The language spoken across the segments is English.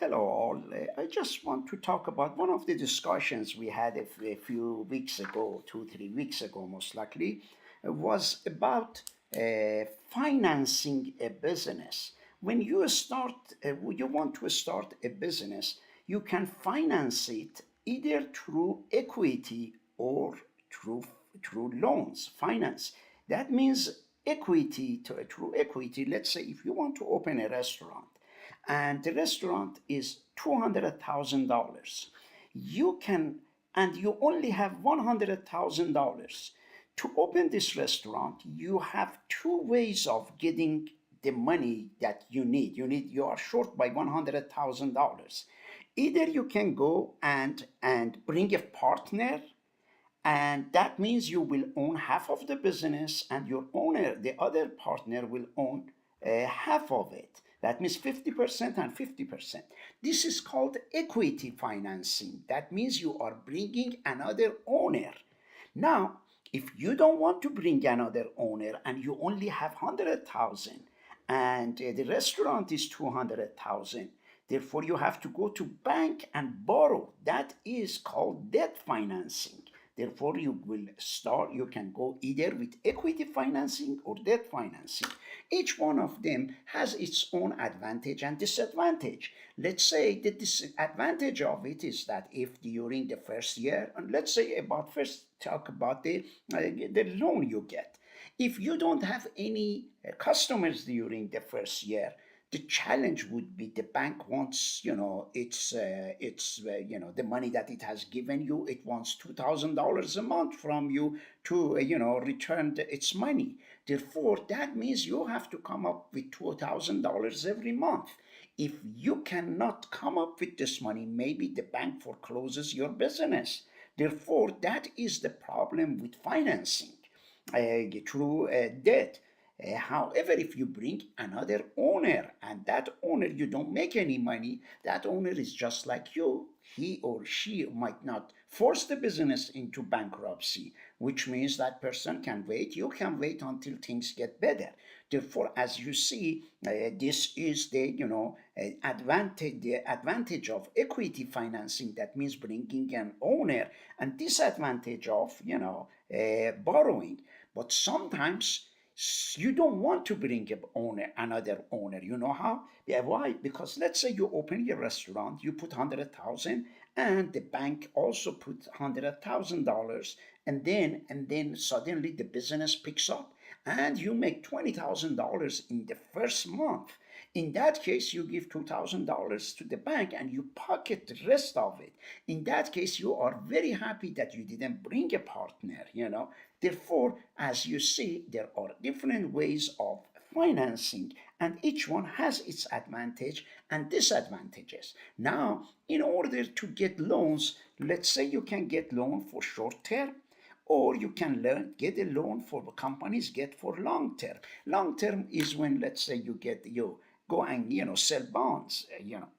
Hello, all. I just want to talk about one of the discussions we had a few weeks ago, 3 weeks ago, most likely, was about financing a business. When you want to start a business, you can finance it either through equity or through through loans, finance. That means through equity. Let's say if you want to open a restaurant and the restaurant is $200,000. You can, and you only have $100,000 to open this restaurant. You have two ways of getting the money that you need. You are short by $100,000. Either you can go and bring a partner, and that means you will own half of the business and the other partner will own half of it. That means 50% and 50%. This is called equity financing. That means you are bringing another owner. Now, if you don't want to bring another owner and you only have 100,000 and the restaurant is 200,000, therefore you have to go to bank and borrow. That is called debt financing. Therefore, you can go either with equity financing or debt financing. Each one of them has its own advantage and disadvantage. Let's say the disadvantage of it is that if during the first year, and let's say first talk about the loan you get. If you don't have any customers during the first year, the challenge would be the bank wants, the money that it has given you. It wants $2,000 a month from you to, return its money. Therefore, that means you have to come up with $2,000 every month. If you cannot come up with this money, maybe the bank forecloses your business. Therefore, that is the problem with financing through debt. However, if you bring another owner and that owner you don't make any money, that owner is just like you. He or she might not force the business into bankruptcy, which means that person can wait. You can wait until things get better. Therefore, as you see, this is the advantage of equity financing. That means bringing an owner, and disadvantage of borrowing. But sometimes you don't want to bring another owner. You know how? Yeah, why? Because let's say you open your restaurant, you put 100,000, and the bank also put $100,000, and then suddenly the business picks up, and you make $20,000 in the first month. In that case, you give $2,000 to the bank and you pocket the rest of it. In that case, you are very happy that you didn't bring a partner. Therefore, as you see, there are different ways of financing, and each one has its advantage and disadvantages. Now, in order to get loans, let's say you can get loan for short term, or you can get a loan for companies get for long term. Long term is when, let's say, you go and sell bonds.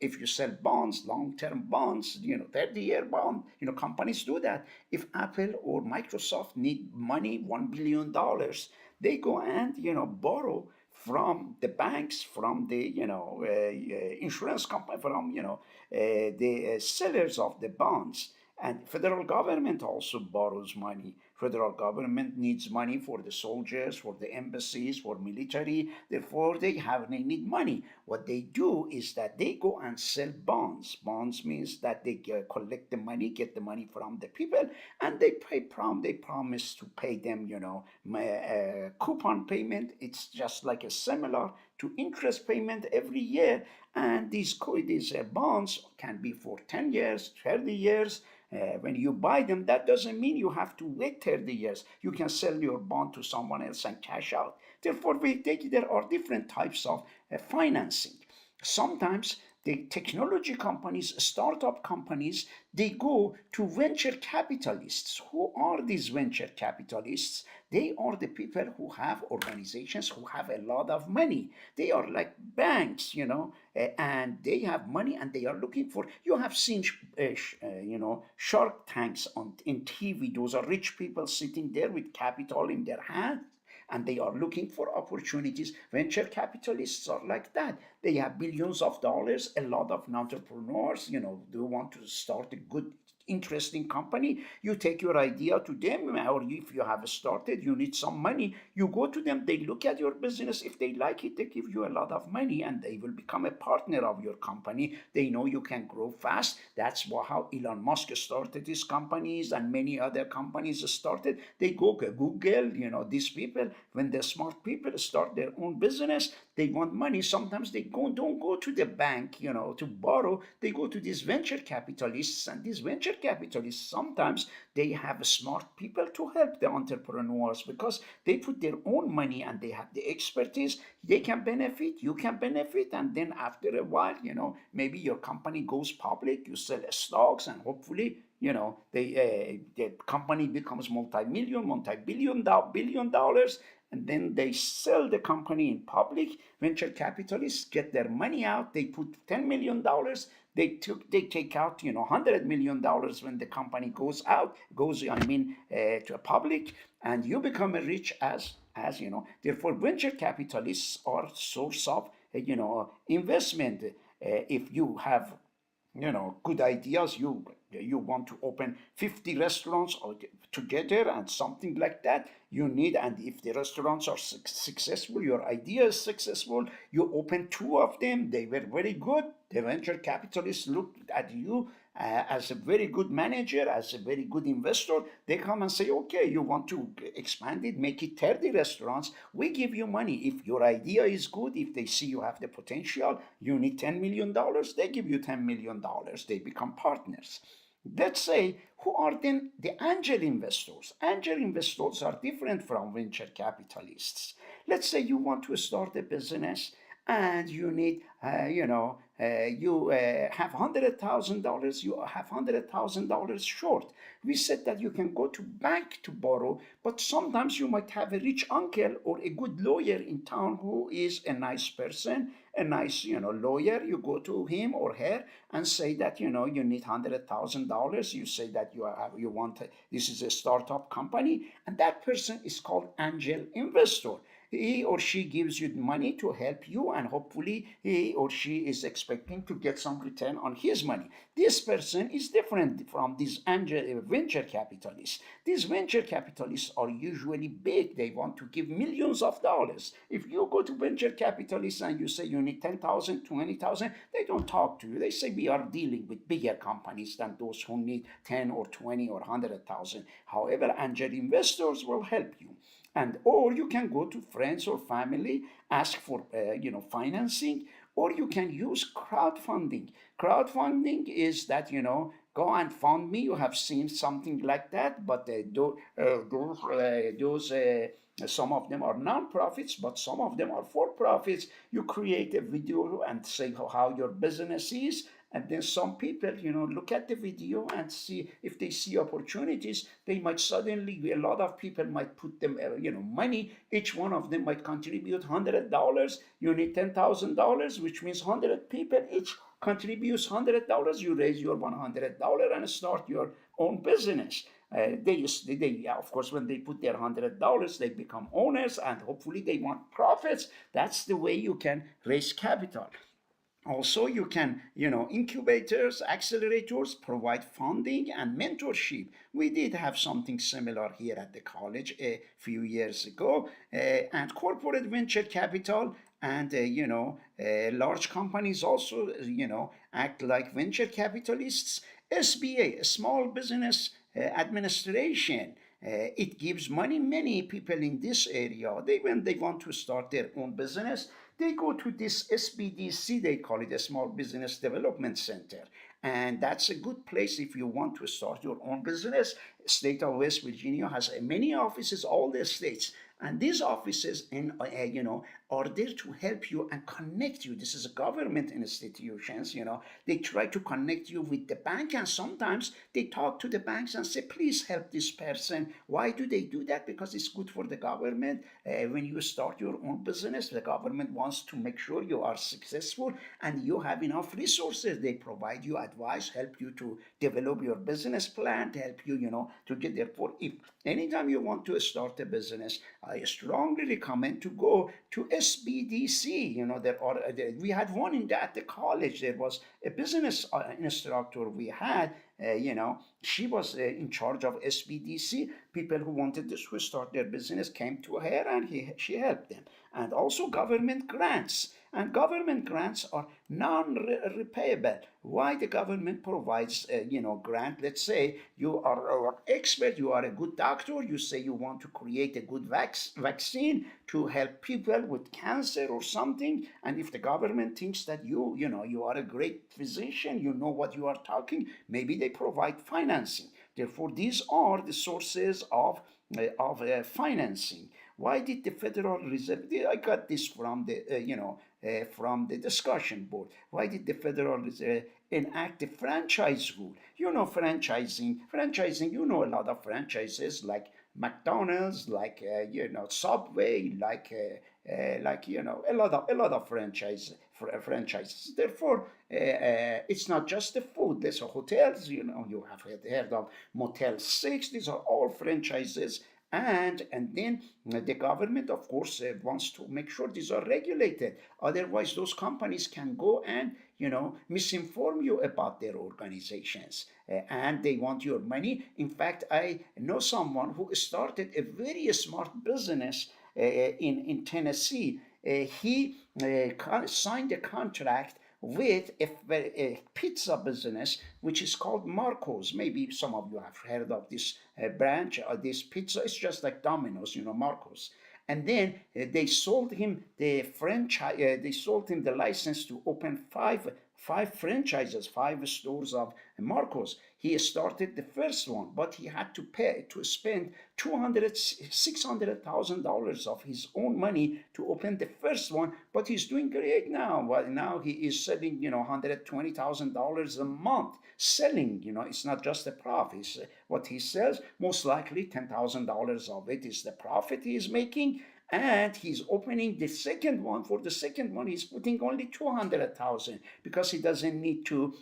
If you sell bonds, long term bonds, 30-year bond, companies do that. If Apple or Microsoft need money, $1 billion, they go and borrow from the banks, from the insurance company, from the sellers of the bonds. And federal government also borrows money. Federal government needs money for the soldiers, for the embassies, for military. Therefore, they need money. What they do is that they go and sell bonds. Bonds means that they collect the money, get the money from the people, and they promise to pay them, coupon payment. It's just like a similar to interest payment every year. And these bonds can be for 10 years, 30 years. When you buy them, that doesn't mean you have to wait 30 years. You can sell your bond to someone else and cash out. Therefore, there are different types of financing. Sometimes the technology companies, startup companies, they go to venture capitalists. Who are these venture capitalists? They are the people who have organizations who have a lot of money. They are like banks, and they have money and they are looking for. You have seen, Shark Tanks in TV. Those are rich people sitting there with capital in their hands and they are looking for opportunities. Venture capitalists are like that. They have billions of dollars. A lot of entrepreneurs, do want to start a good interesting company. You take your idea to them, or if you have started, you need some money, you go to them, they look at your business. If they like it, they give you a lot of money and they will become a partner of your company. They know you can grow fast. That's how Elon Musk started his companies, and many other companies started. They go to Google. These people, when the smart people start their own business, they want money. Sometimes they don't go to the bank, to borrow. They go to these venture capitalists, and these venture capitalists, sometimes they have smart people to help the entrepreneurs, because they put their own money and they have the expertise. They can benefit, you can benefit, and then after a while, maybe your company goes public, you sell stocks, and hopefully, the company becomes multi-billion dollars, and then they sell the company in public. Venture capitalists get their money out. They put $10 million. They take out $100 million when the company goes to a public, and you become rich as you know. Therefore, venture capitalists are source of investment. If you have good ideas, you want to open 50 restaurants together and something like that, you need, and if the restaurants are successful, your idea is successful, you open two of them, they were very good, the venture capitalists looked at you as a very good manager, as a very good investor. They come and say, okay, you want to expand it, make it 30 restaurants, we give you money. If your idea is good, if they see you have the potential, you need $10 million, they give you $10 million, they become partners. Let's say, who are then the angel investors? Angel investors are different from venture capitalists. Let's say you want to start a business and you need, you have $100,000, you have $100,000 short. We said that you can go to bank to borrow, but sometimes you might have a rich uncle or a good lawyer in town who is a nice person, a nice, lawyer. You go to him or her and say that, you need $100,000. You say that you want, this is a startup company, and that person is called angel investor. He or she gives you money to help you, and hopefully he or she is expecting to get some return on his money. This person is different from these venture capitalists. These venture capitalists are usually big. They want to give millions of dollars. If you go to venture capitalists and you say you need 10,000, 20,000, they don't talk to you. They say we are dealing with bigger companies than those who need 10 or 20 or 100,000. However, angel investors will help you. And or you can go to friends or family, ask for financing, or you can use crowdfunding. Crowdfunding is that, go and fund me. You have seen something like that, but those some of them are non-profits, but some of them are for-profits. You create a video and say how your business is, and then some people, look at the video and see, if they see opportunities, they might suddenly, a lot of people might put them, money. Each one of them might contribute $100. You need $10,000, which means 100 people each contributes $100. You raise your $100 and start your own business. Of course, when they put their $100, they become owners, and hopefully they want profits. That's the way you can raise capital. Also, you can, incubators, accelerators provide funding and mentorship. We did have something similar here at the college a few years ago. And corporate venture capital and, large companies also, act like venture capitalists. SBA, Small Business Administration, it gives money. Many people in this area, when they want to start their own business, they go to this SBDC, they call it a Small Business Development Center. And that's a good place if you want to start your own business. State of West Virginia has many offices, all the states. And these offices, are there to help you and connect you. This is government institutions, they try to connect you with the bank, and sometimes they talk to the banks and say, please help this person. Why do they do that? Because it's good for the government. When you start your own business, the government wants to make sure you are successful and you have enough resources. They provide you advice, help you to develop your business plan, to help you, to get. Therefore, if anytime you want to start a business, I strongly recommend to go to SBDC. There are we had one at the college. There was a business instructor we had. She was in charge of SBDC. People who wanted to start their business came to her, and she helped them. And also government grants. And government grants are non-repayable. Why the government provides, grant? Let's say you are an expert, you are a good doctor, you say you want to create a good vaccine to help people with cancer or something, and if the government thinks that you are a great physician, you know what you are talking, maybe they provide financing. Therefore, these are the sources of financing. Why did the Federal Reserve? I got this from from the discussion board. Why did the Federal Reserve enact the franchise rule? Franchising. A lot of franchises like McDonald's, like Subway, a lot of franchises. Therefore, it's not just the food. There's hotels. You have heard of Motel 6. These are all franchises. And then the government, of course, wants to make sure these are regulated. Otherwise, those companies can go and misinform you about their organizations, and they want your money. In fact, I know someone who started a very smart business in Tennessee. He signed a contract with a pizza business which is called Marco's. Maybe some of you have heard of this branch or this pizza. It's just like Domino's, Marco's. And then they sold him the franchise. They sold him the license to open five franchises, 5 stores of Marcos. He started the first one, but he had to spend $600,000 of his own money to open the first one. But he's doing great now. Well, now he is selling, $120,000 a month. Selling, it's not just the profit. What he sells, most likely $10,000 of it is the profit he is making. And he's opening the second one. For the second one, he's putting only 200,000 because he doesn't need to,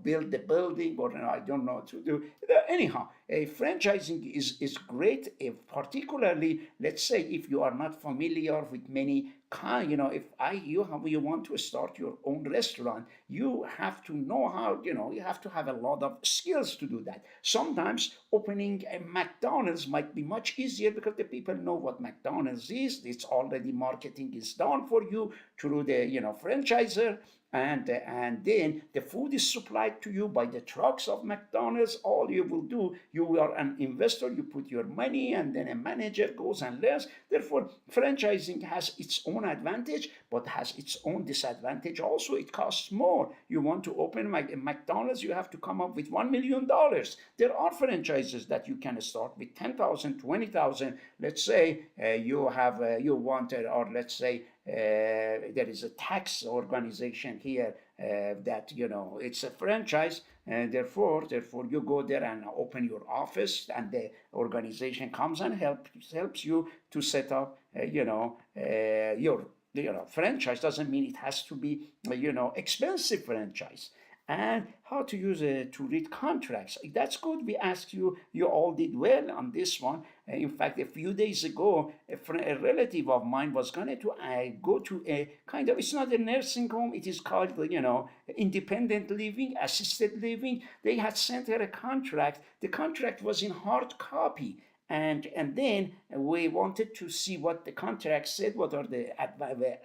build the building, or I don't know what to do. Anyhow, franchising is great, particularly, let's say, if you are not familiar with many if you want to start your own restaurant, you have to know how, you have to have a lot of skills to do that. Sometimes opening a McDonald's might be much easier because the people know what McDonald's is. It's already marketing is done for you through the franchisor. And then the food is supplied to you by the trucks of McDonald's. All you will do, you are an investor, you put your money, and then a manager goes and learns. Therefore, franchising has its own advantage, but has its own disadvantage also. It costs more. You want to open a McDonald's, you have to come up with $1 million. There are franchises that you can start with 10,000, 20,000. Let's say you want, or let's say there is a tax organization here that it's a franchise, and therefore you go there and open your office, and the organization comes and helps you to set up your franchise. Doesn't mean it has to be expensive franchise. And how to use to read contracts. That's good. We asked you. You all did well on this one. In fact, a few days ago, a relative of mine was going to go to a kind of, it's not a nursing home. It is called, independent living, assisted living. They had sent her a contract. The contract was in hard copy. And then we wanted to see what the contract said, what are the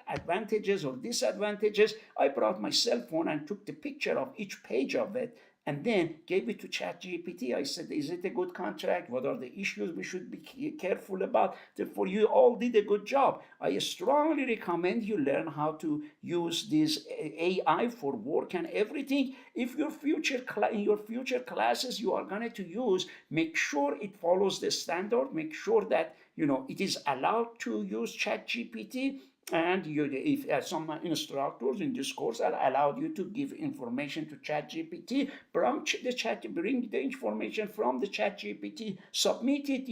advantages or disadvantages. I brought my cell phone and took the picture of each page of it, and then gave it to ChatGPT. I said, is it a good contract? What are the issues we should be careful about? Therefore, you all did a good job. I strongly recommend you learn how to use this AI for work and everything. If in your future classes you are going to use, make sure it follows the standard. Make sure that it is allowed to use ChatGPT. And if some instructors in this course are allowed you to give information to ChatGPT, bring the information from the ChatGPT, submit it.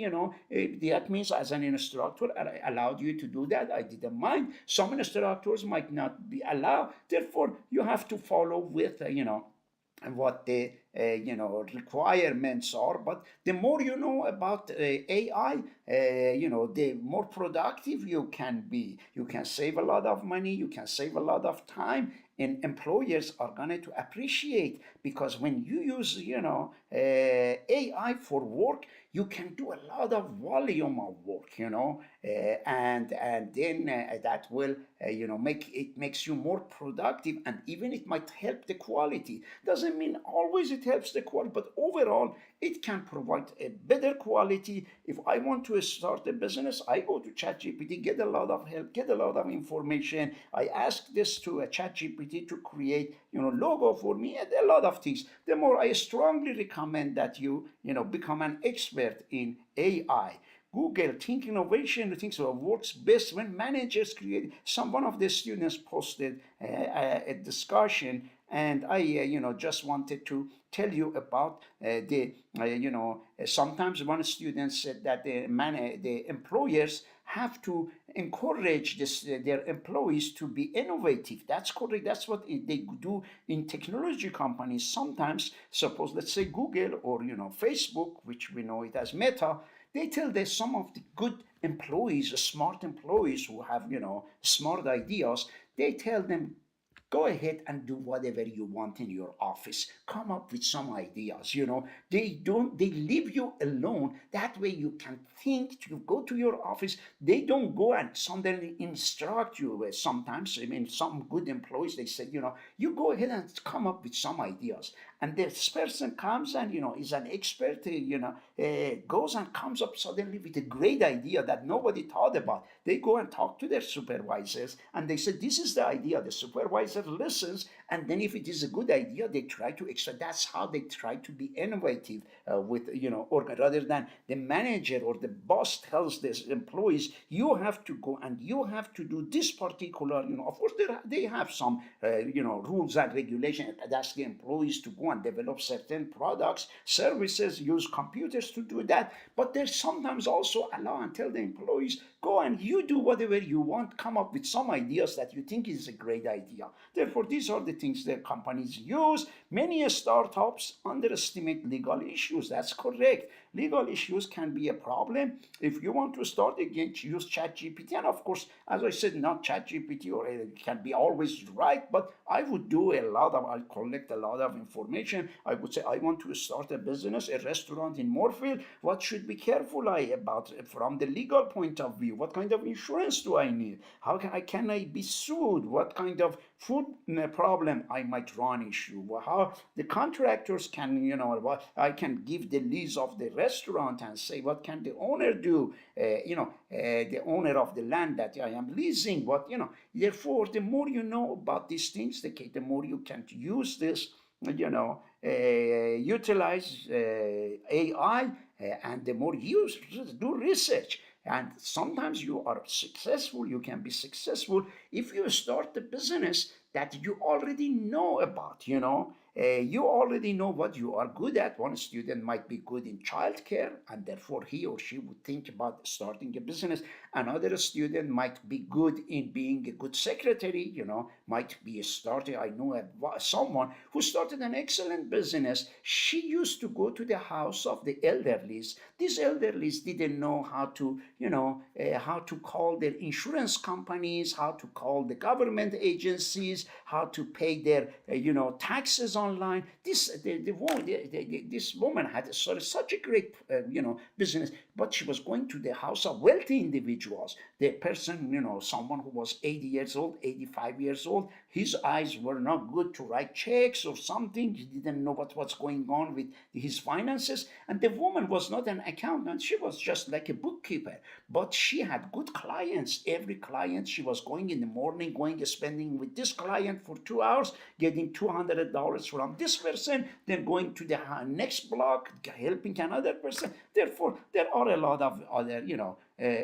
That means as an instructor, I allowed you to do that. I didn't mind. Some instructors might not be allowed. Therefore, you have to follow with and what the requirements are. But the more you know about AI, the more productive you can be. You can save a lot of money, you can save a lot of time, and employers are going to appreciate, because when you use AI for work, you can do a lot of volume of work, and then that will makes you more productive, and even it might help the quality. Doesn't mean always it helps the quality, but overall it can provide a better quality. If I want to start a business, I go to ChatGPT, get a lot of help, get a lot of information. I ask this to a ChatGPT to create logo for me and a lot of things. The more, I strongly recommend that you become an expert in AI. Google Think Innovation thinks works best when managers create. One of the students posted a discussion, and I just wanted to tell you about sometimes one student said that the employers have to encourage their employees to be innovative. That's correct. That's what they do in technology companies. Sometimes, suppose, let's say Google or Facebook, which we know it as Meta, they tell that some of the good employees, smart employees who have smart ideas, they tell them, go ahead and do whatever you want in your office. Come up with some ideas. They leave you alone. That way you can think. You go to your office. They don't go and suddenly instruct you. Sometimes, I mean, some good employees, they say, you go ahead and come up with some ideas. And this person comes and is an expert, goes and comes up suddenly with a great idea that nobody thought about. They go and talk to their supervisors, and they say, this is the idea. The supervisor listens, and then if it is a good idea, they try to extract. That's how they try to be innovative with or rather than the manager or the boss tells this employees, you have to go and you have to do this particular. Of course they have some rules and regulations that ask the employees to go and develop certain products, services, use computers to do that. But they sometimes also allow and tell the employees, go and you do whatever you want, come up with some ideas that you think is a great idea. Therefore, these are the things that companies use. Many startups underestimate legal issues. That's correct. Legal issues can be a problem. If you want to start again, use ChatGPT. And of course, as I said, not ChatGPT or it can be always right, but I would do I collect a lot of information. I would say, I want to start a business, a restaurant in Moorfield. What should be careful about from the legal point of view? What kind of insurance do I need? How can I be sued? What kind of food problem I might run issue? How the contractors can, what I can give the lease of the restaurant and say, what can the owner do? The owner of the land that I am leasing, therefore, the more you know about these things, the more you can use this, utilize AI, and the more you do research. And sometimes you can be successful if you start a business that you already know about, you already know what you are good at. One student might be good in childcare, and therefore he or she would think about starting a business. Another student might be good in being a good secretary, might be a starter. I know someone who started an excellent business. She used to go to the house of the elderlies. These elderlies didn't know how to, how to call their insurance companies, how to call the government agencies, how to pay their, taxes online. This woman had such a great, business, but she was going to the house of wealthy individuals. The person, someone who was 80 years old, 85 years old, his eyes were not good to write checks or something. He didn't know what was going on with his finances. And the woman was not an accountant. She was just like a bookkeeper. But she had good clients. Every client, she was going in the morning, spending with this client for 2 hours, getting $200 from this person, then going to the next block, helping another person. Therefore, there are a lot of other,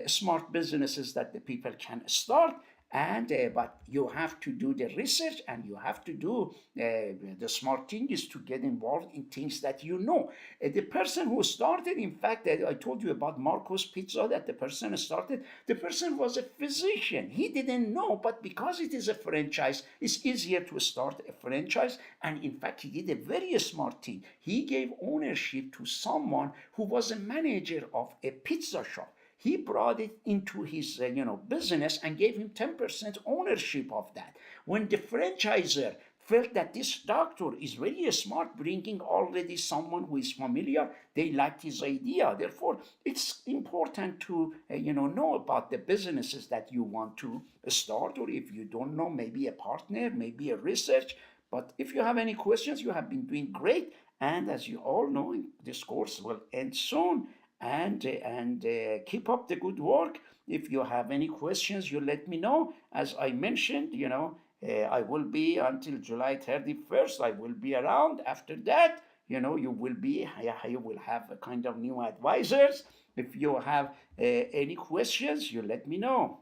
smart businesses that the people can start. and but you have to do the research, and you have to do the smart thing is to get involved in things that you know. The person who started, in fact, I told you about Marco's Pizza, that the person started, the person was a physician. He didn't know, but because it is a franchise, it's easier to start a franchise. And in fact, he did a very smart thing. He gave ownership to someone who was a manager of a pizza shop. He brought it into his business and gave him 10% ownership of that. When the franchisor felt that this doctor is very smart, bringing already someone who is familiar, they liked his idea. Therefore, it's important to know about the businesses that you want to start, or if you don't know, maybe a partner, maybe a research. But if you have any questions, you have been doing great. And as you all know, this course will end soon. And keep up the good work. If you have any questions, you let me know. As I mentioned, I will be until July 31st. I will be around. After that, you will have a kind of new advisors. If you have any questions, you let me know.